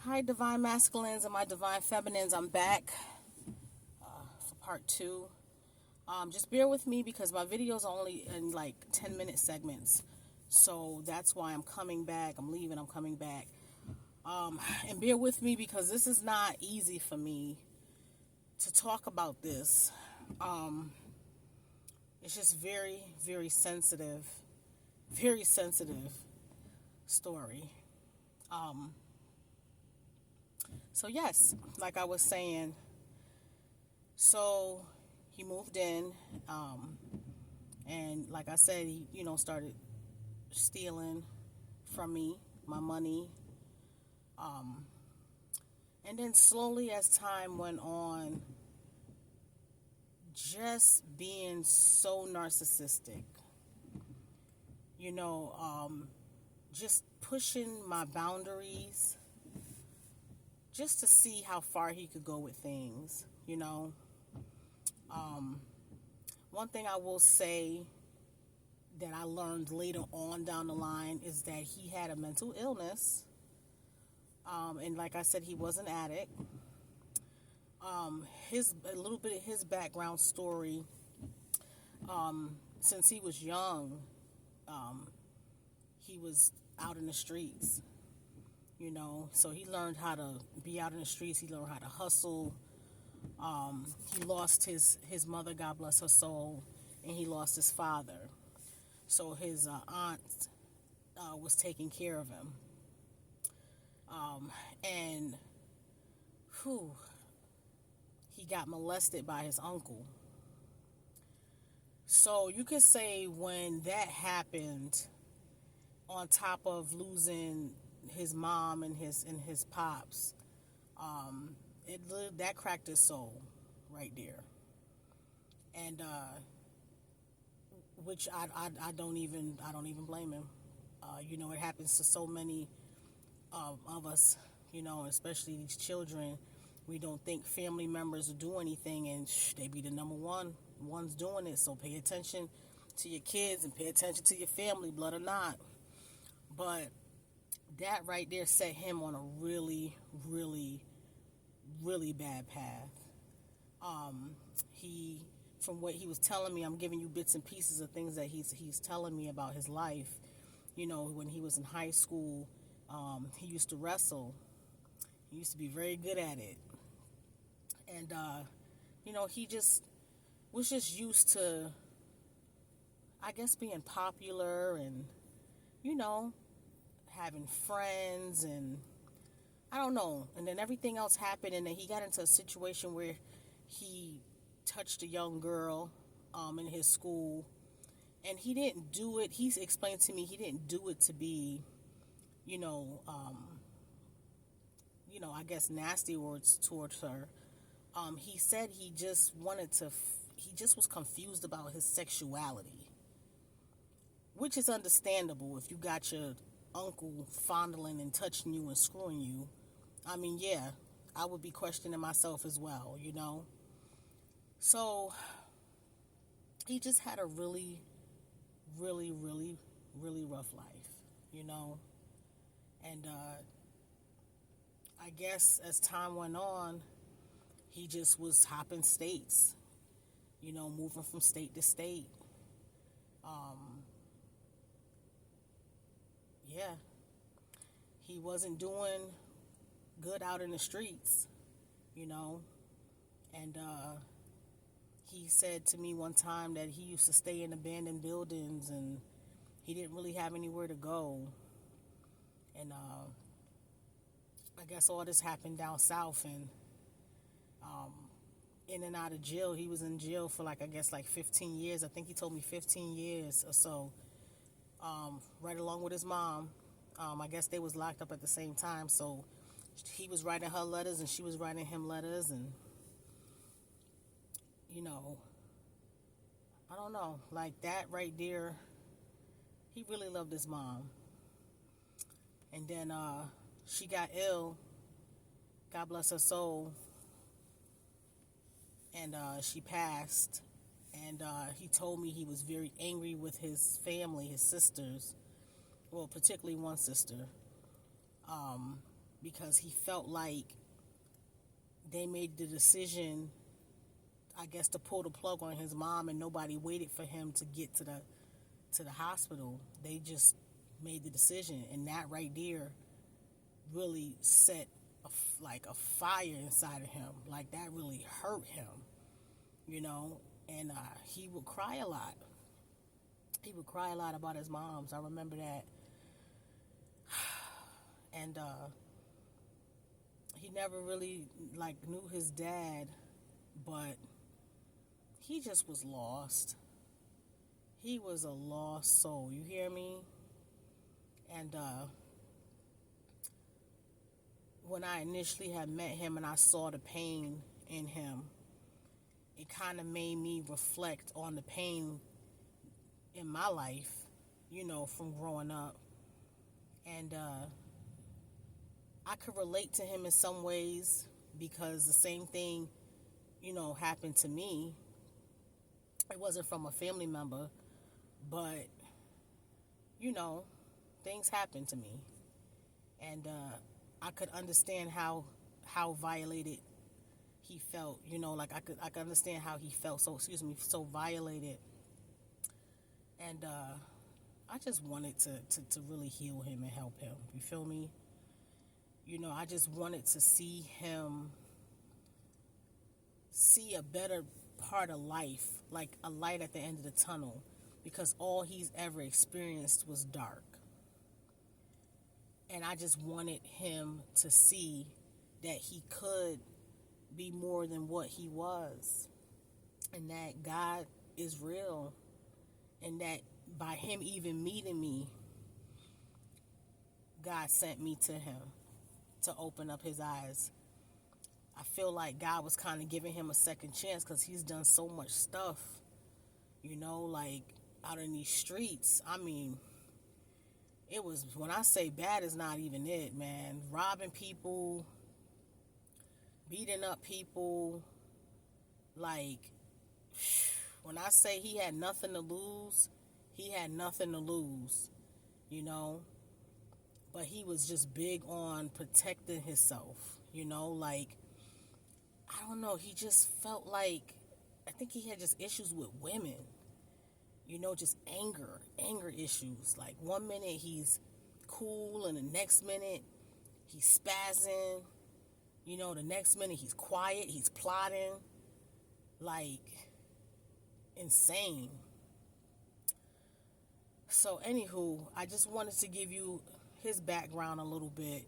Hi, divine masculines and my divine feminines. I'm back for part two. Just bear with me because my videos are only in like 10-minute segments. So that's why I'm coming back. I'm leaving, I'm coming back. And bear with me because this is not easy for me to talk about this. It's just very, very sensitive story. So, yes, like I was saying, so he moved in, and like I said, he, started stealing from me, my money. And then slowly as time went on, just being so narcissistic, you know, just pushing my boundaries just to see how far he could go with things. One thing I will say that I learned later on down the line is that he had a mental illness. And like I said, he was an addict. A little bit of his background story, since he was young, he was out in the streets. So he learned how to be out in the streets. He learned how to hustle. He lost his mother, God bless her soul, and he lost his father. So his aunt was taking care of him. And whew, he got molested by his uncle. So you could say when that happened, on top of losing his mom and his pops, it that cracked his soul right there. And which I don't even blame him. It happens to so many of us, especially these children. We don't think family members will do anything, and they be the number ones doing it. So pay attention to your kids and pay attention to your family, blood or not. But that right there set him on a really, really, really bad path. He, from what he was telling me, I'm giving you bits and pieces of things that he's telling me about his life. When he was in high school, he used to wrestle. He used to be very good at it. And, he just was just used to, I guess, being popular and, you know, having friends and I don't know. And then everything else happened, and then he got into a situation where he touched a young girl in his school. And he didn't do it. He explained to me he didn't do it to be, you know, I guess nasty words towards her. He said he just he just was confused about his sexuality, which is understandable if you got your uncle fondling and touching you and screwing you. I mean, yeah, I would be questioning myself as well. So he just had a really, really, really, really rough life. And I guess as time went on, he just was hopping states, moving from state to state. Yeah, he wasn't doing good out in the streets, you know. And he said to me one time that he used to stay in abandoned buildings and he didn't really have anywhere to go. And I guess all this happened down south, and in and out of jail. He was in jail for I guess 15 years. I think he told me 15 years or so, right along with his mom. I guess they was locked up at the same time, so he was writing her letters and she was writing him letters, and I don't know, like that right there, he really loved his mom. And then she got ill, God bless her soul, and she passed. And he told me he was very angry with his family, his sisters, well, particularly one sister, because he felt like they made the decision, I guess, to pull the plug on his mom, and nobody waited for him to get to the hospital. They just made the decision, and that right there really set like a fire inside of him. Like, that really hurt him. And he would cry a lot. He would cry a lot about his moms. I remember that. And he never really like knew his dad, but he just was lost. He was a lost soul. You hear me? And when I initially had met him and I saw the pain in him, it kind of made me reflect on the pain in my life, from growing up. And I could relate to him in some ways because the same thing, happened to me. It wasn't from a family member, but, things happened to me. And I could understand how violated he felt, like I could understand how he felt so violated. And I just wanted to really heal him and help him. You feel me? I just wanted to see him see a better part of life, like a light at the end of the tunnel, because all he's ever experienced was dark. And I just wanted him to see that he could be more than what he was, and that God is real, and that by him even meeting me, God sent me to him to open up his eyes. I feel like God was kind of giving him a second chance because he's done so much stuff, like out in these streets. I mean, it was, when I say bad, is not even it, man. Robbing people, beating up people. Like, when I say he had nothing to lose, he had nothing to lose, But he was just big on protecting himself, like, I don't know, he just felt like, I think he had just issues with women, just anger issues. Like, one minute he's cool, and the next minute he's spazzing, the next minute he's quiet, he's plotting, like, insane. So, anywho, I just wanted to give you his background a little bit.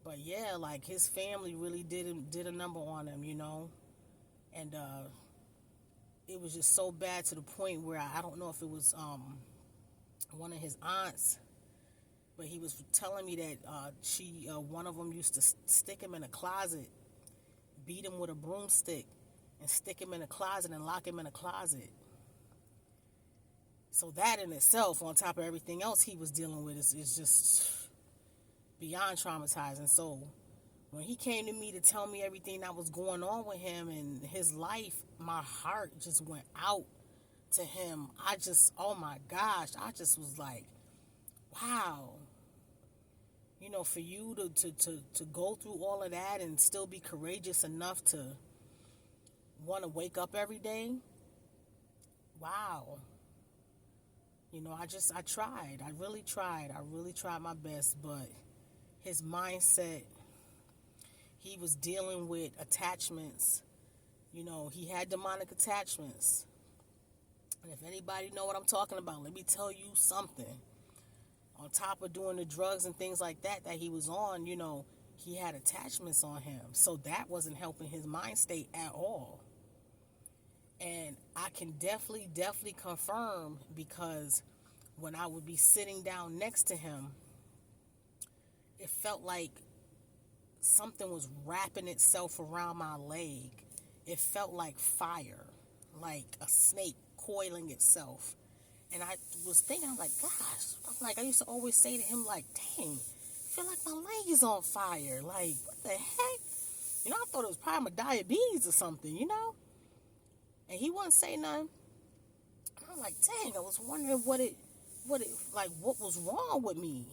But yeah, like, his family really did a number on him, and it was just so bad to the point where I don't know if it was one of his aunts, but he was telling me that one of them used to stick him in a closet, beat him with a broomstick, and stick him in a closet and lock him in a closet. So that in itself, on top of everything else he was dealing with, is just beyond traumatizing. So when he came to me to tell me everything that was going on with him and his life, my heart just went out to him. Oh my gosh, I just was like, wow. For you to go through all of that and still be courageous enough to want to wake up every day. Wow. I tried. I really tried. I really tried my best, but his mindset, he was dealing with attachments. He had demonic attachments. And if anybody know what I'm talking about, let me tell you something. On top of doing the drugs and things like that he was on, he had attachments on him. So that wasn't helping his mind state at all. And I can definitely confirm, because when I would be sitting down next to him, it felt like something was wrapping itself around my leg. It felt like fire, like a snake coiling itself. And I was thinking, I'm like, gosh, I used to always say to him, like, dang, I feel like my leg is on fire. Like, what the heck? I thought it was probably my diabetes or something, And he wouldn't say nothing. I'm like, dang, I was wondering what was wrong with me,